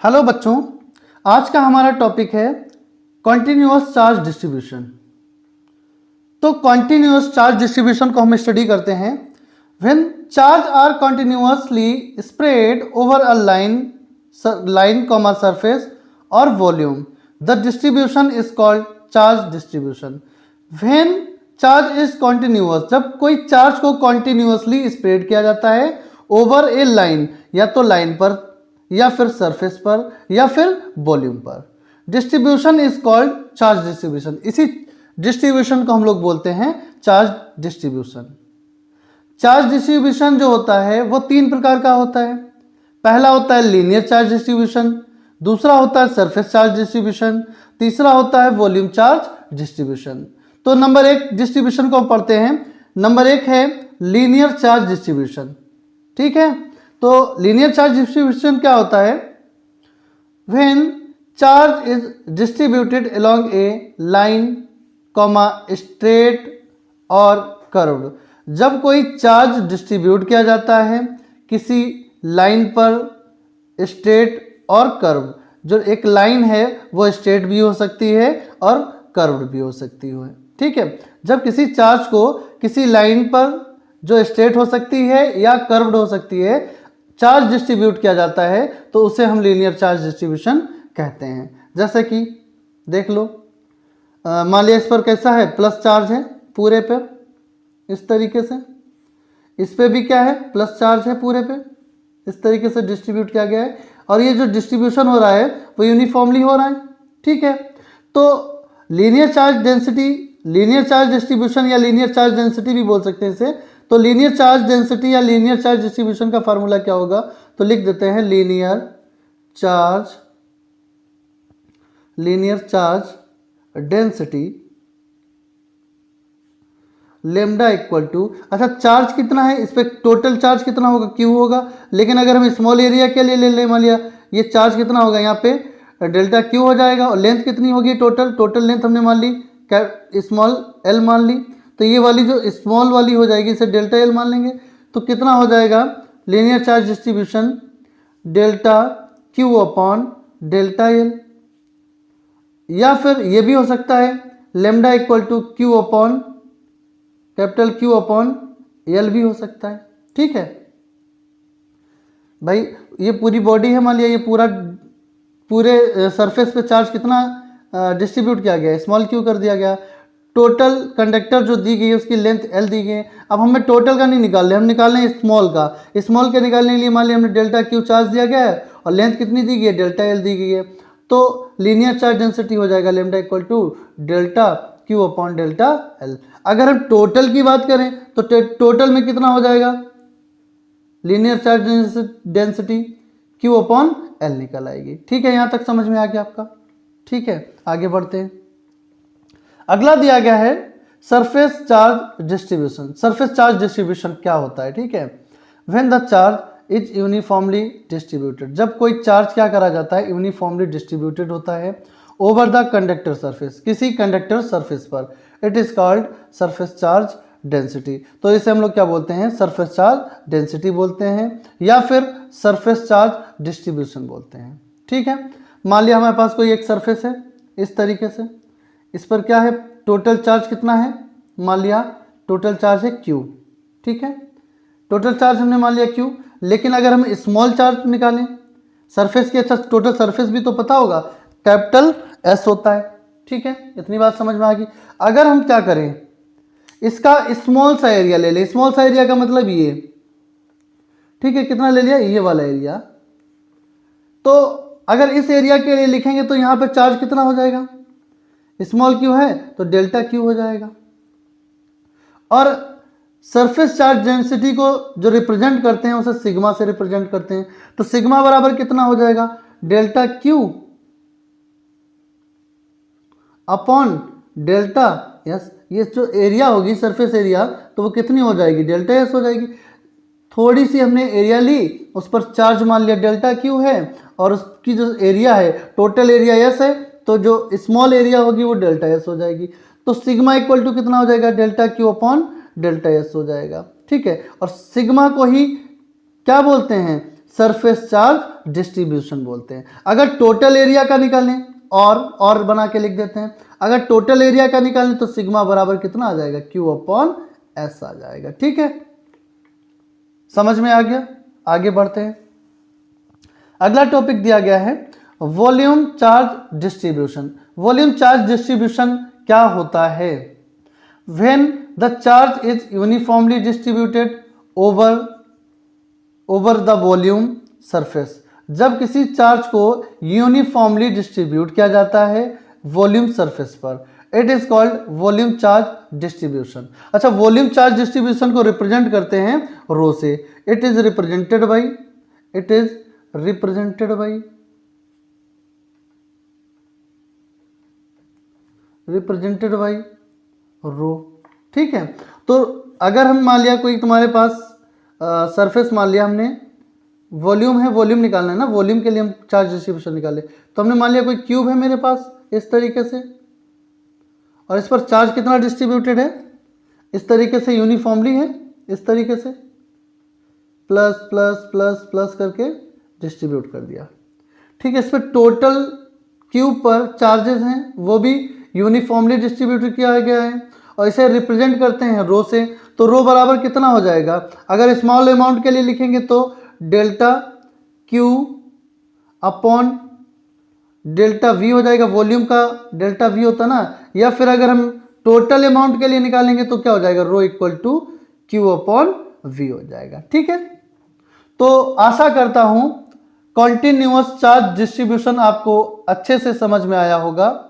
Hello बच्चों, आज का हमारा टॉपिक है कॉन्टिन्यूअस चार्ज डिस्ट्रीब्यूशन। तो कॉन्टिन्यूअस चार्ज डिस्ट्रीब्यूशन को हम स्टडी करते हैं when charge are continuously spread over a line comma surface और volume, the distribution is called charge distribution. When charge is continuous, जब कोई चार्ज को कॉन्टिन्यूअसली स्प्रेड किया जाता है ओवर ए लाइन, या तो लाइन पर या फिर सरफेस पर या फिर वॉल्यूम पर, distribution is called charge distribution. इसी डिस्ट्रीब्यूशन को हम लोग बोलते हैं चार्ज डिस्ट्रीब्यूशन। चार्ज डिस्ट्रीब्यूशन जो होता है वो तीन प्रकार का होता है। पहला होता है लीनियर चार्ज डिस्ट्रीब्यूशन, दूसरा होता है सरफेस चार्ज डिस्ट्रीब्यूशन, तीसरा होता है वॉल्यूम चार्ज डिस्ट्रीब्यूशन। तो नंबर एक डिस्ट्रीब्यूशन को हम पढ़ते हैं। नंबर एक है लीनियर चार्ज डिस्ट्रीब्यूशन। ठीक है, तो लीनियर चार्ज डिस्ट्रीब्यूशन क्या होता है? When charge is distributed along A line comma straight और कर्व्ड, जब कोई चार्ज डिस्ट्रीब्यूट किया जाता है किसी लाइन पर, स्ट्रेट और कर्व। जो एक लाइन है वो स्ट्रेट भी हो सकती है और कर्व्ड भी हो सकती है। ठीक है, जब किसी चार्ज को किसी लाइन पर जो स्ट्रेट हो सकती है या कर्व्ड हो सकती है चार्ज डिस्ट्रीब्यूट किया जाता है तो उसे हम लीनियर चार्ज डिस्ट्रीब्यूशन कहते हैं। जैसे कि देख लो, मान लिया इस पर कैसा है, प्लस चार्ज है पूरे पर, इस तरीके से। इस पे भी क्या है, प्लस चार्ज है पूरे पे, इस तरीके से डिस्ट्रीब्यूट किया गया है। और ये जो डिस्ट्रीब्यूशन हो रहा है वो यूनिफॉर्मली हो रहा है। ठीक है, तो linear charge density, linear charge distribution या लीनियर चार्ज डेंसिटी भी बोल सकते हैं इसे। तो लीनियर चार्ज डेंसिटी या लीनियर चार्ज डिस्ट्रीब्यूशन का फार्मूला क्या होगा? तो लिख देते हैं linear charge density lambda equal to, अच्छा चार्ज कितना है इस पर, टोटल चार्ज कितना होगा, क्यू होगा। लेकिन अगर हम स्मॉल एरिया के लिए ले लें, मान लिया ये चार्ज कितना होगा, यहाँ पे डेल्टा क्यू हो जाएगा। और लेंथ कितनी होगी, टोटल लेंथ हमने मान ली स्मॉल एल मान ली, तो ये वाली जो स्मॉल वाली हो जाएगी इसे डेल्टा एल मान लेंगे। तो कितना हो जाएगा linear charge distribution, delta q upon delta l. या फिर ये भी हो सकता है lambda equal to Q upon capital q upon l भी हो सकता है। ठीक है भाई, ये पूरी बॉडी है, मान लिया ये पूरे सरफेस पे चार्ज कितना डिस्ट्रीब्यूट किया गया है, स्मॉल क्यू कर दिया गया। टोटल कंडक्टर जो दी गई है उसकी लेंथ एल दी गई है। अब हमें टोटल का नहीं निकाल रहे, हम निकाल रहे हैं स्मॉल का। स्मॉल के निकालने के लिए मान लिया हमने डेल्टा क्यू चार्ज दिया गया है और लेंथ कितनी दी गई है, डेल्टा एल दी गई है। तो लीनियर चार्ज डेंसिटी हो जाएगा lambda equal to delta q upon delta l. अगर हम टोटल की बात करें तो टोटल में कितना हो जाएगा, linear charge density Q upon L निकल आएगी। ठीक है, यहां तक समझ में आ गया आपका? ठीक है, आगे बढ़ते हैं। अगला दिया गया है surface charge distribution. Surface charge distribution क्या होता है? ठीक है, when the charge is uniformly distributed, जब कोई चार्ज क्या करा जाता है, यूनिफॉर्मली डिस्ट्रीब्यूटेड होता है ओवर द कंडक्टर सरफेस, किसी कंडक्टर सरफेस पर, it is called surface charge density. तो इसे हम लोग क्या बोलते हैं, सरफेस चार्ज डेंसिटी बोलते हैं या फिर सरफेस चार्ज डिस्ट्रीब्यूशन बोलते हैं। ठीक है, मान लिया हमारे पास कोई एक सरफेस है इस तरीके से, इस पर क्या है, टोटल चार्ज कितना है, मान लिया टोटल चार्ज है क्यू। ठीक है, टोटल चार्ज हमने मान लिया क्यू। लेकिन अगर हम स्मॉल चार्ज निकालें सरफेस की, अच्छा टोटल सरफेस भी तो पता होगा, कैपिटल एस होता है। ठीक है, इतनी बात समझ में आ गई। अगर हम क्या करें, इसका स्मॉल सा एरिया ले लें, स्मॉल सा एरिया का मतलब ये, ठीक है, कितना ले लिया, ये वाला एरिया। तो अगर इस एरिया के लिए लिखेंगे तो यहां पर चार्ज कितना हो जाएगा, स्मॉल क्यू है तो डेल्टा क्यू हो जाएगा। और सरफेस चार्ज डेंसिटी को जो रिप्रेजेंट करते हैं उसे सिग्मा से रिप्रेजेंट करते हैं। तो सिग्मा बराबर कितना हो जाएगा, delta q upon delta S. ये जो एरिया होगी सरफेस एरिया, तो वो कितनी हो जाएगी, डेल्टा एस हो जाएगी। थोड़ी सी हमने एरिया ली, उस पर चार्ज मान लिया डेल्टा क्यू है, और उसकी जो एरिया है, टोटल एरिया एस है, तो जो स्मॉल एरिया होगी वो डेल्टा एस हो जाएगी। तो सिग्मा इक्वल टू कितना हो जाएगा, delta q upon delta S हो जाएगा। ठीक है, और सिग्मा को ही क्या बोलते हैं, सरफेस चार्ज डिस्ट्रीब्यूशन बोलते हैं। अगर टोटल एरिया का निकालें और बना के लिख देते हैं, अगर टोटल एरिया का निकालें तो सिग्मा बराबर कितना आ जाएगा, Q अपॉन S आ जाएगा। ठीक है, समझ में आ गया। आगे बढ़ते हैं। अगला टॉपिक दिया गया है volume charge distribution. Volume charge distribution क्या होता है? When the charge is uniformly distributed over the volume surface, जब किसी चार्ज को यूनिफॉर्मली डिस्ट्रीब्यूट किया जाता है वॉल्यूम सरफेस पर, it is called volume charge distribution. अच्छा, वॉल्यूम चार्ज डिस्ट्रीब्यूशन को रिप्रेजेंट करते हैं रो से। It is represented by rho. ठीक है, तो अगर हम मान लिया कोई तुम्हारे पास सरफेस मान लिया हमने, वॉल्यूम है, वॉल्यूम निकालना है ना, वॉल्यूम के लिए हम चार्ज डिस्ट्रीब्यूशन निकाले, तो हमने मान लिया कोई क्यूब है मेरे पास इस तरीके से, और इस पर चार्ज कितना डिस्ट्रीब्यूटेड है, इस तरीके से यूनिफॉर्मली है, इस तरीके से प्लस प्लस प्लस प्लस करके डिस्ट्रीब्यूट कर दिया। ठीक है, इस पर टोटल क्यूब पर चार्जेस हैं वो भी यूनिफॉर्मली डिस्ट्रीब्यूट किया गया है, और इसे रिप्रेजेंट करते हैं रो से। तो रो बराबर कितना हो जाएगा, अगर स्मॉल अमाउंट के लिए लिखेंगे तो delta q upon delta we हो जाएगा, वॉल्यूम का डेल्टा वी होता ना, या फिर अगर हम टोटल अमाउंट के लिए निकालेंगे तो क्या हो जाएगा, rho equal to Q upon V हो जाएगा। ठीक है, तो आशा करता हूं कॉन्टिन्यूअस चार्ज डिस्ट्रीब्यूशन आपको अच्छे से समझ में आया होगा।